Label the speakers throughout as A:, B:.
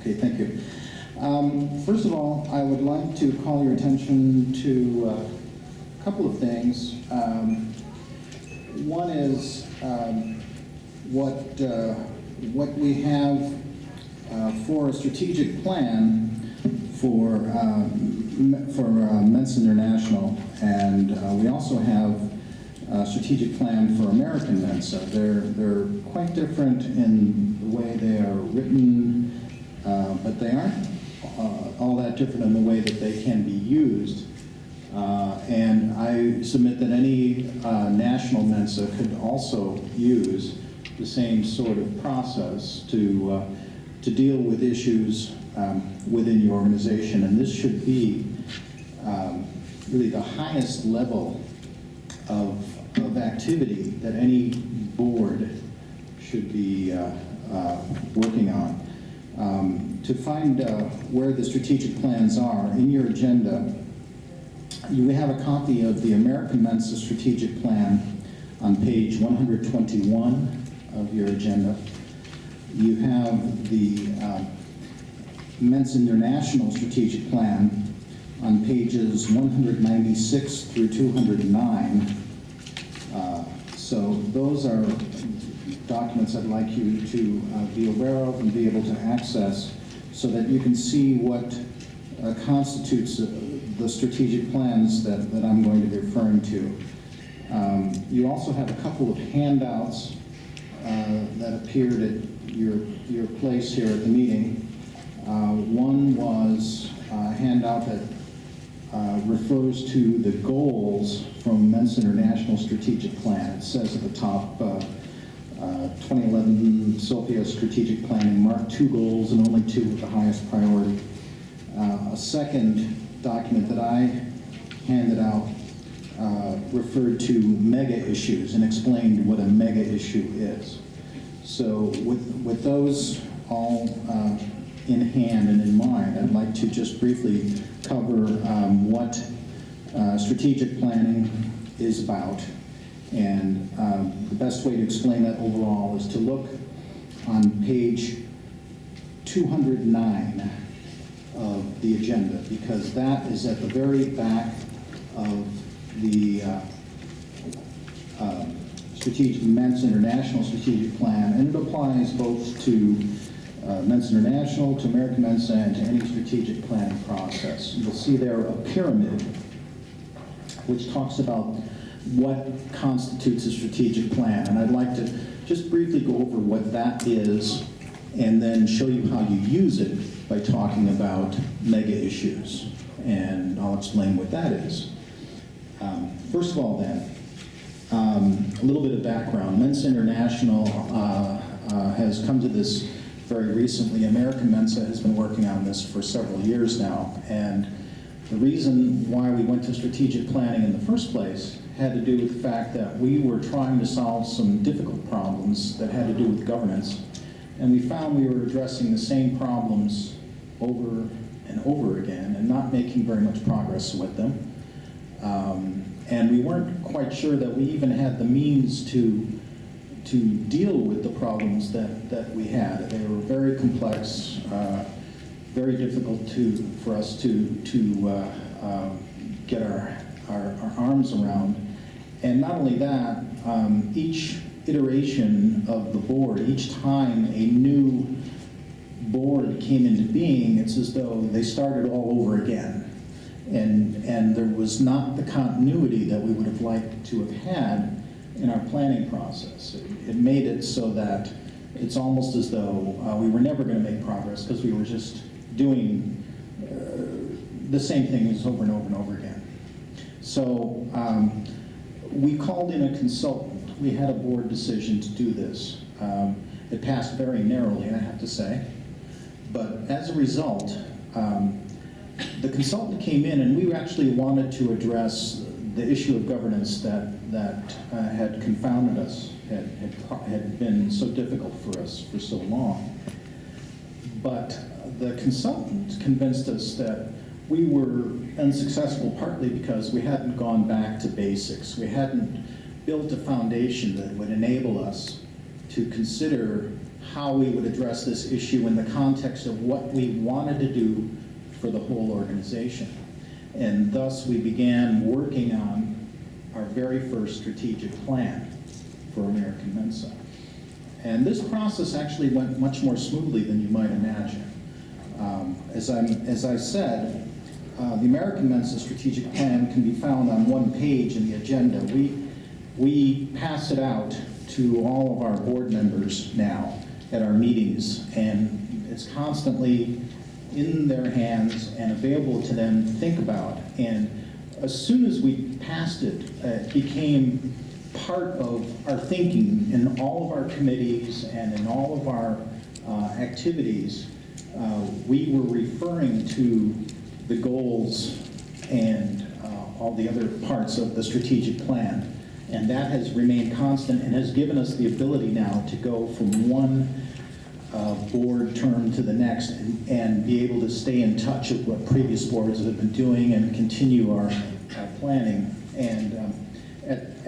A: Okay, thank you. First of all, I would like to call your attention to a couple of things. One is what we have for a strategic plan for Mensa International, and we also have a strategic plan for American Mensa. They're quite different in the way they are written, but they aren't all that different in the way that they can be used. And I submit that any national Mensa could also use the same sort of process to deal with issues within your organization. And this should be really the highest level of activity that any board should be working on. To find where the strategic plans are, in your agenda, you have a copy of the American Mensa Strategic Plan on page 121 of your agenda. You have the Mensa International Strategic Plan on pages 196 through 209. So those are documents I'd like you to be aware of and be able to access so that you can see what constitutes the strategic plans that I'm going to be referring to. You also have a couple of handouts that appeared at your place here at the meeting. One was a handout that refers to the goals from Mensa International Strategic Plan. It says at the top, 2011 SOFIA Strategic Planning, marked 2 goals and only 2 with the highest priority. A second document that I handed out referred to mega issues and explained what a mega issue is. So with those all in hand and in mind, I'd like to just briefly cover what strategic planning is about. And the best way to explain that overall is to look on page 209 of the agenda, because that is at the very back of the Mensa International Strategic Plan, and it applies both to Mensa International, to American Mensa, and to any strategic planning process. You'll see there a pyramid which talks about what constitutes a strategic plan, and I'd like to just briefly go over what that is and then show you how you use it by talking about mega issues, and I'll explain what that is. First of all then, a little bit of background. Mensa International has come to this very recently. American Mensa has been working on this for several years now, and the reason why we went to strategic planning in the first place had to do with the fact that we were trying to solve some difficult problems that had to do with governance, and we found we were addressing the same problems over and over again and not making very much progress with them. And we weren't quite sure that we even had the means to deal with the problems that we had. They were very complex, very difficult for us to get our arms around. And not only that, each iteration of the board, each time a new board came into being, it's as though they started all over again. And there was not the continuity that we would have liked to have had in our planning process. It made it so that it's almost as though we were never going to make progress because we were just doing the same things over and over and over again. So we called in a consultant. We had a board decision to do this. It passed very narrowly, I have to say. But as a result, the consultant came in, and we actually wanted to address the issue of governance that had confounded us, had been so difficult for us for so long. But the consultant convinced us that we were unsuccessful partly because we hadn't gone back to basics. We hadn't built a foundation that would enable us to consider how we would address this issue in the context of what we wanted to do for the whole organization. And thus we began working on our very first strategic plan for American Mensa. And this process actually went much more smoothly than you might imagine. As I said, the American Mensa strategic plan can be found on one page in the agenda. We pass it out to all of our board members now at our meetings, and it's constantly in their hands and available to them to think about. And as soon as we passed it, it became part of our thinking in all of our committees and in all of our activities. We were referring to the goals and all the other parts of the strategic plan. And that has remained constant and has given us the ability now to go from one board term to the next and be able to stay in touch with what previous boards have been doing and continue our planning. And at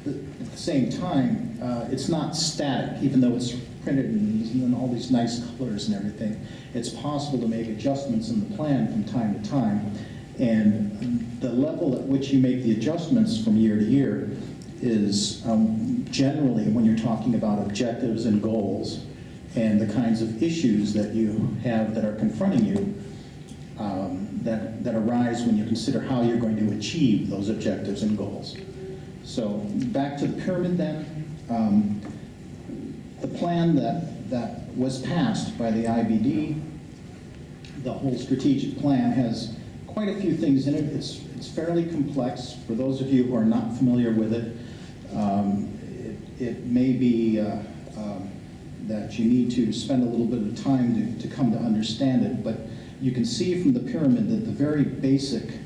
A: the same time, it's not static, even though it's printed in all these nice colors and everything. It's possible to make adjustments in the plan from time to time. And the level at which you make the adjustments from year to year is generally when you're talking about objectives and goals and the kinds of issues that you have that are confronting you that arise when you consider how you're going to achieve those objectives and goals. So back to the pyramid then. The plan that was passed by the IBD, the whole strategic plan, has quite a few things in it. It's fairly complex. For those of you who are not familiar with it, it may be that you need to spend a little bit of time to come to understand it, but you can see from the pyramid that the very basic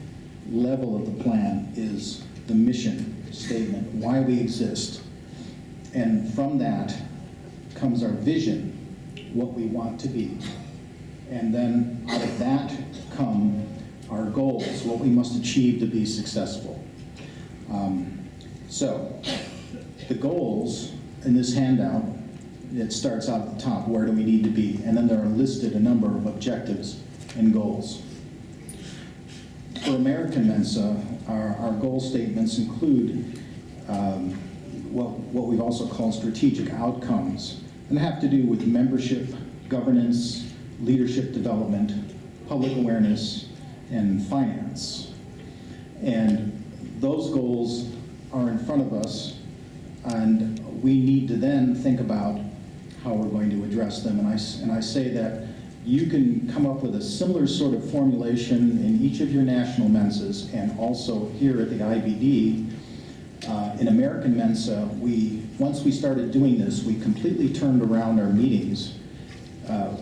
A: level of the plan is the mission statement, why we exist. And from that comes our vision, what we want to be. And then out of that come our goals, what we must achieve to be successful. So the goals in this handout, it starts out at the top, where do we need to be? And then there are listed a number of objectives and goals. For American Mensa, our goal statements include what we've also called strategic outcomes, and have to do with membership, governance, leadership development, public awareness, and finance. And those goals are in front of us, and we need to then think about how we're going to address them. And I say that you can come up with a similar sort of formulation in each of your national Mensas, and also here at the IBD. In American Mensa, once we started doing this, we completely turned around our meetings.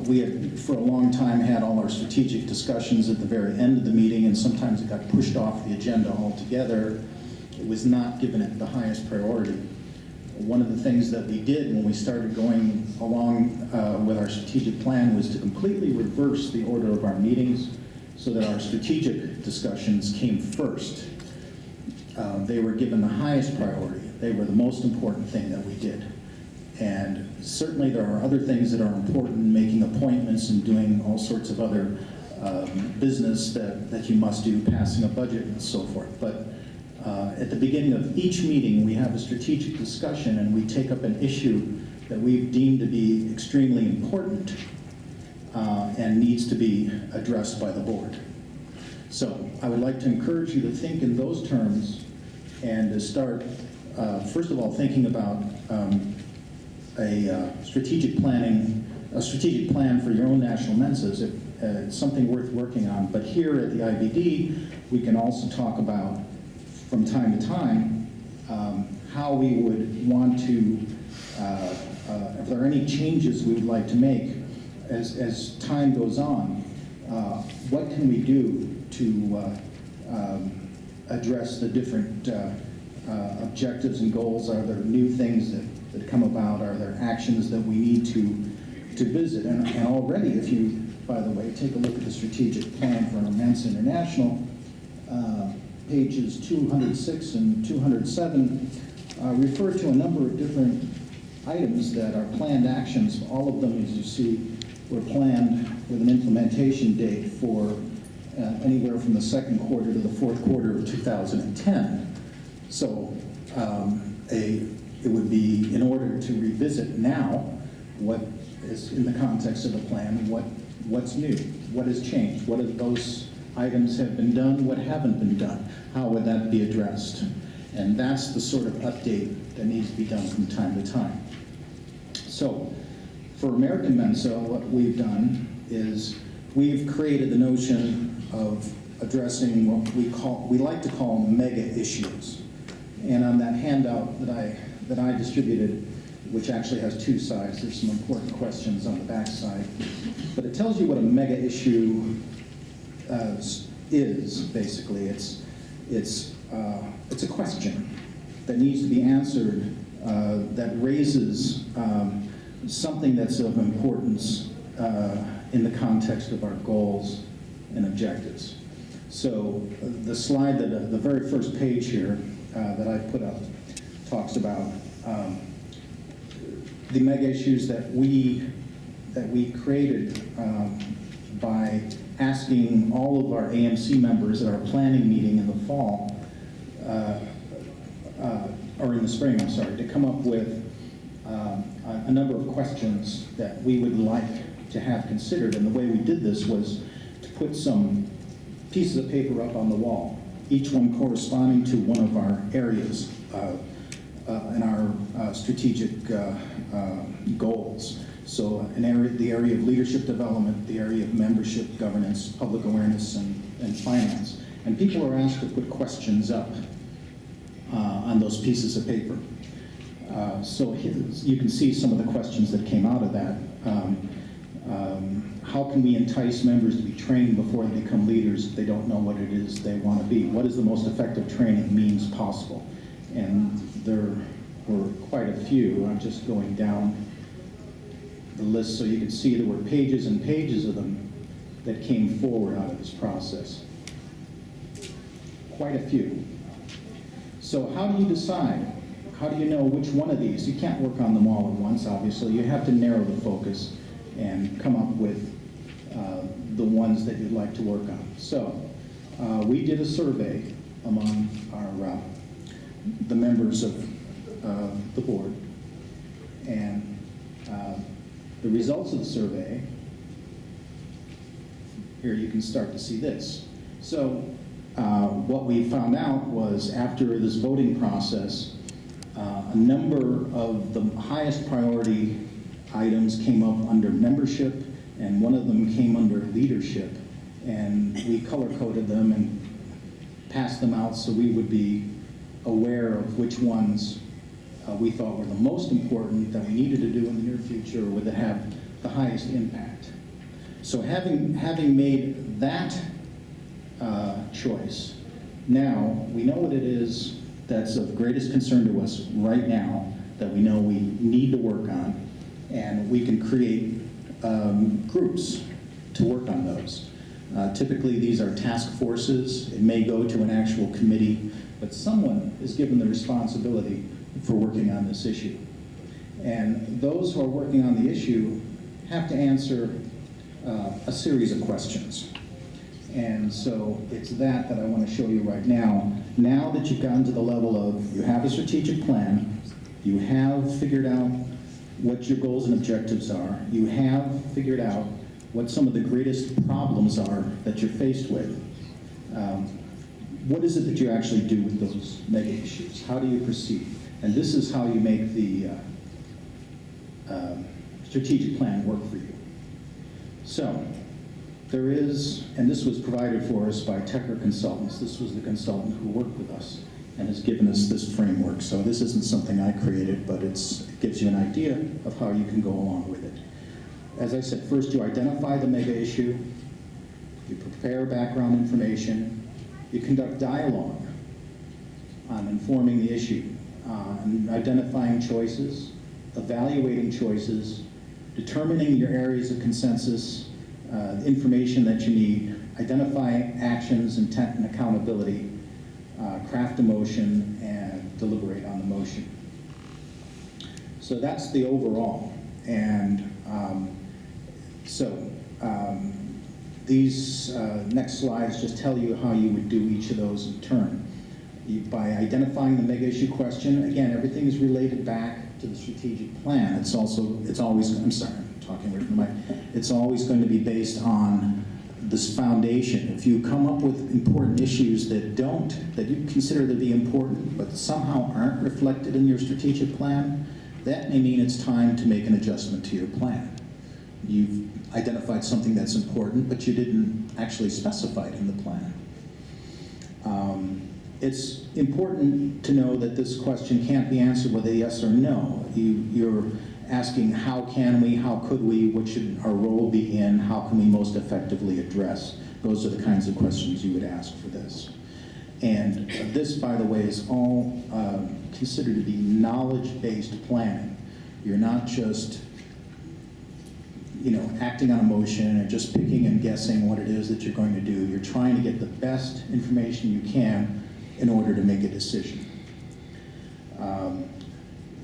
A: We had, for a long time, had all our strategic discussions at the very end of the meeting, and sometimes it got pushed off the agenda altogether. It was not given it the highest priority. One of the things that we did when we started going along with our strategic plan was to completely reverse the order of our meetings so that our strategic discussions came first. They were given the highest priority. They were the most important thing that we did. And certainly there are other things that are important, making appointments and doing all sorts of other business that you must do, passing a budget and so forth. But at the beginning of each meeting, we have a strategic discussion, and we take up an issue that we've deemed to be extremely important and needs to be addressed by the board. So I would like to encourage you to think in those terms and to start, first of all, thinking about a strategic plan for your own national Mensas. It's something worth working on. But here at the IBD, we can also talk about, from time to time, how we would want to, if there are any changes we would like to make as time goes on, what can we do to address the different objectives and goals? Are there new things that come about? Are there actions that we need to visit? And already, if you, by the way, take a look at the strategic plan for Mensa International, pages 206 and 207 refer to a number of different items that are planned actions. All of them, as you see, were planned with an implementation date for anywhere from the second quarter to the fourth quarter of 2010. So it would be, in order to revisit now what is in the context of the plan, what's new, what has changed, what of those items have been done, what haven't been done, how would that be addressed? And that's the sort of update that needs to be done from time to time. So for American Mensa, what we've done is we've created the notion of addressing what we like to call mega issues. And on that handout that I distributed, which actually has two sides, there's some important questions on the back side, but it tells you what a mega issue is, basically. It's a question that needs to be answered that raises something that's of importance in the context of our goals and objectives. So the slide, the very first page here that I put up talks about the mega issues that we created by asking all of our AMC members at our planning meeting in the fall, or in the spring, I'm sorry, to come up with a number of questions that we would like to have considered. And the way we did this was to put some pieces of paper up on the wall, each one corresponding to one of our areas in our strategic goals. So the area of leadership development, the area of membership, governance, public awareness, and finance. And people are asked to put questions up on those pieces of paper. So you can see some of the questions that came out of that. How can we entice members to be trained before they become leaders if they don't know what it is they want to be? What is the most effective training means possible? And there were quite a few. I'm just going down the list so you can see there were pages and pages of them that came forward out of this process. Quite a few. So how do you decide? How do you know which one of these? You can't work on them all at once, obviously. You have to narrow the focus and come up with the ones that you'd like to work on. So we did a survey among the members of the board, and the results of the survey, here you can start to see this. So what we found out was, after this voting process, a number of the highest priority items came up under membership, and one of them came under leadership, and we color-coded them and passed them out so we would be aware of which ones we thought were the most important, that we needed to do in the near future, or would have the highest impact. So having made that choice, now we know what it is that's of greatest concern to us right now, that we know we need to work on, and we can create groups to work on those. Typically these are task forces. It may go to an actual committee, but someone is given the responsibility for working on this issue. And those who are working on the issue have to answer a series of questions. And so it's that I want to show you right now. Now that you've gotten to the level of, you have a strategic plan, you have figured out what your goals and objectives are, you have figured out what some of the greatest problems are that you're faced with. What is it that you actually do with those mega issues? How do you proceed? And this is how you make the strategic plan work for you. So there is, and this was provided for us by Tecker Consultants. This was the consultant who worked with us and has given us this framework. So this isn't something I created, but it gives you an idea of how you can go along with it. As I said, first you identify the mega issue, you prepare background information, you conduct dialogue on informing the issue, on identifying choices, evaluating choices, determining your areas of consensus, information that you need, identify actions, intent, and accountability, craft a motion, and deliberate on the motion. So that's the overall. And these next slides just tell you how you would do each of those in turn. By identifying the mega issue question, again, everything is related back to the strategic plan. It's always, I'm sorry, I'm talking away from the mic. It's always going to be based on this foundation. If you come up with important issues that you consider to be important, but somehow aren't reflected in your strategic plan, that may mean it's time to make an adjustment to your plan. You've identified something that's important, but you didn't actually specify it in the plan. It's important to know that this question can't be answered with a yes or no. You're asking how can we, how could we, what should our role be in, how can we most effectively address. Those are the kinds of questions you would ask for this. And this, by the way, is all considered to be knowledge-based planning. You're not just acting on emotion or just picking and guessing what it is that you're going to do. You're trying to get the best information you can in order to make a decision.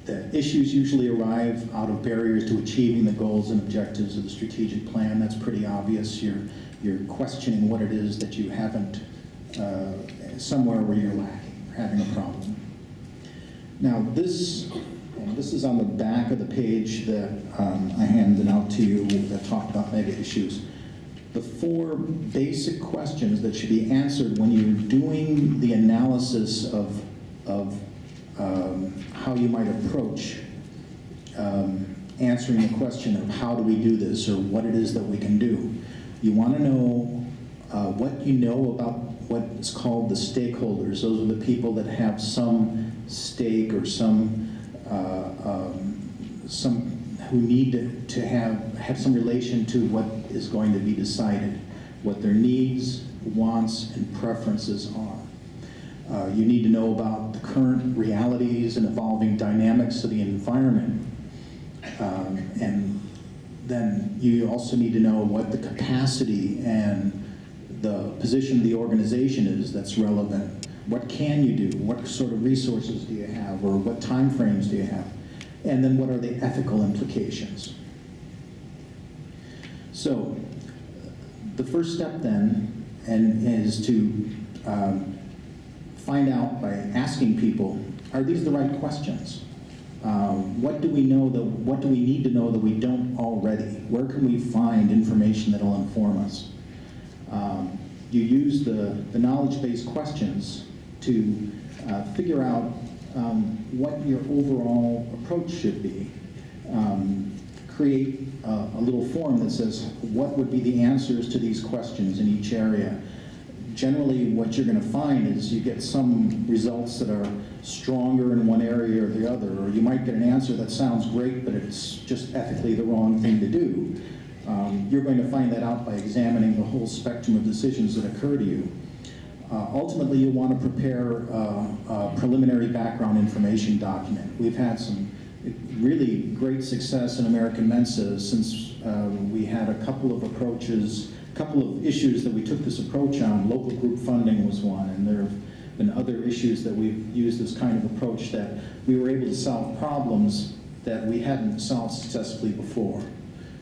A: The issues usually arrive out of barriers to achieving the goals and objectives of the strategic plan. That's pretty obvious. You're questioning what it is that you haven't, somewhere where you're lacking, or having a problem. Now this is on the back of the page that I handed out to you that talked about mega issues. The 4 basic questions that should be answered when you're doing the analysis of how you might approach answering the question of how do we do this or what it is that we can do. You want to know what you know about what is called the stakeholders. Those are the people that have some stake or some who need to have some relation to what is going to be decided, what their needs, wants, and preferences are. You need to know about the current realities and evolving dynamics of the environment. And then you also need to know what the capacity and the position of the organization is that's relevant. What can you do? What sort of resources do you have? Or what time frames do you have? And then what are the ethical implications? So the first step then is to find out by asking people, are these the right questions? What do we know what do we need to know that we don't already? Where can we find information that'll inform us? You use the knowledge-based questions to figure out what your overall approach should be. Create a little form that says what would be the answers to these questions in each area. Generally, what you're going to find is you get some results that are stronger in one area or the other, or you might get an answer that sounds great, but it's just ethically the wrong thing to do. You're going to find that out by examining the whole spectrum of decisions that occur to you. Ultimately, you want to prepare a preliminary background information document. We've had some really great success in American Mensa since we had a couple of approaches, a couple of issues that we took this approach on. Local group funding was one, and there have been other issues that we've used this kind of approach that we were able to solve problems that we hadn't solved successfully before.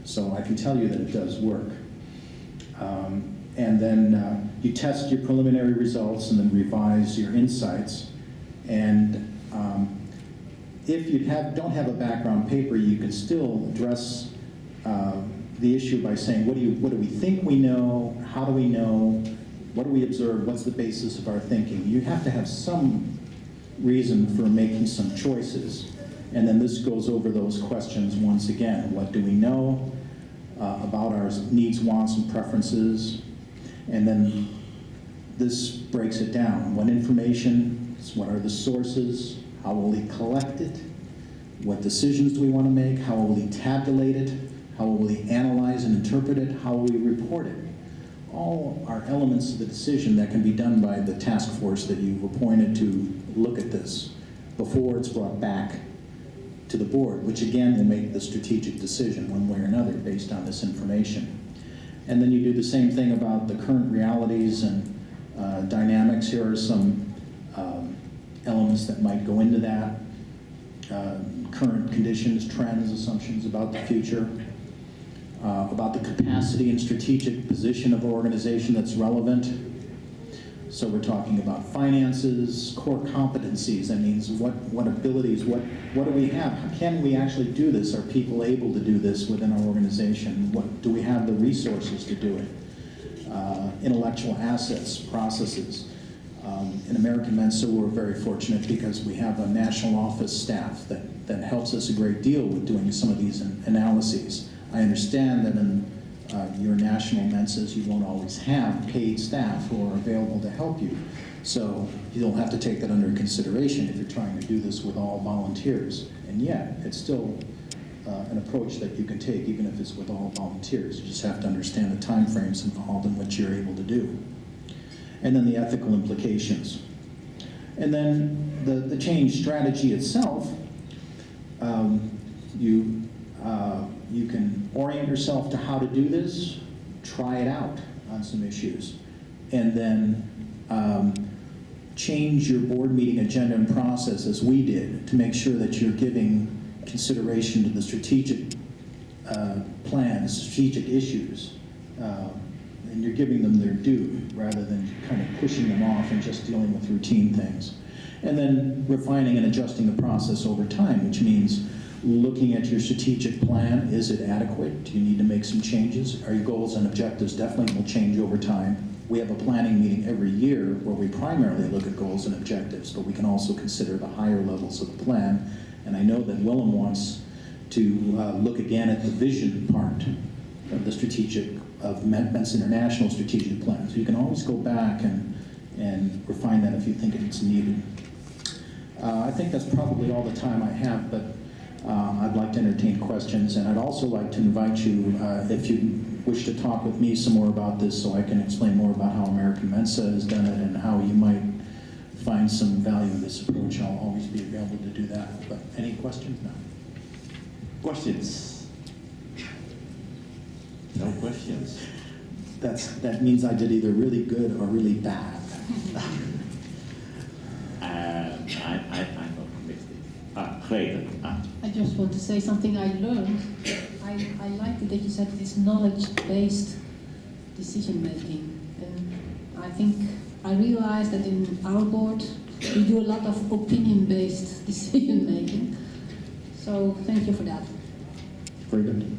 A: So I can tell you that it does work. And then you test your preliminary results and then revise your insights. And if you don't have a background paper, you can still address the issue by saying, what do we think we know? How do we know? What do we observe? What's the basis of our thinking? You have to have some reason for making some choices. And then this goes over those questions once again. What do we know about our needs, wants, and preferences? And then this breaks it down. What information, what are the sources, how will we collect it, what decisions do we want to make, how will we tabulate it, how will we analyze and interpret it, how will we report it. All are elements of the decision that can be done by the task force that you've appointed to look at this before it's brought back to the board, which again will make the strategic decision one way or another based on this information. And then you do the same thing about the current realities and dynamics. Here are some elements that might go into that. current conditions, trends, assumptions about the future, about the capacity and strategic position of an organization that's relevant. So we're talking about finances, core competencies. That means what abilities, what do we have? How can we actually do this? Are people able to do this within our organization? What do we have the resources to do it? Intellectual assets, processes. In American Mensa, we're very fortunate because we have a national office staff that helps us a great deal with doing some of these analyses. I understand that in your national Mensas, you won't always have paid staff who are available to help you. So you'll have to take that under consideration if you're trying to do this with all volunteers. And yet, it's still an approach that you can take even if it's with all volunteers. You just have to understand the time frames involved and what you're able to do. And then the ethical implications. And then the change strategy itself, you can orient yourself to how to do this, try it out on some issues, and then change your board meeting agenda and process as we did to make sure that you're giving consideration to the strategic plans, strategic issues, and you're giving them their due rather than kind of pushing them off and just dealing with routine things. And then refining and adjusting the process over time, which means looking at your strategic plan. Is it adequate? Do you need to make some changes? Are your goals and objectives definitely will change over time? We have a planning meeting every year where we primarily look at goals and objectives, but we can also consider the higher levels of the plan. And I know that Willem wants to look again at the vision part of the Mensa International strategic plan. So you can always go back and refine that if you think it's needed. I think that's probably all the time I have, but I'd like to entertain questions, and I'd also like to invite you, if you wish to talk with me some more about this so I can explain more about how American Mensa has done it and how you might find some value in this approach. I'll always be available to do that. But any questions? No.
B: Questions? No questions.
A: That means I did either really good or really bad.
B: I'm optimistic. Clayton.
C: I just want to say something I learned. I liked it that you said it's knowledge-based decision-making. And I think I realized that in our board, we do a lot of opinion-based decision-making. So thank you for that.
A: Very good.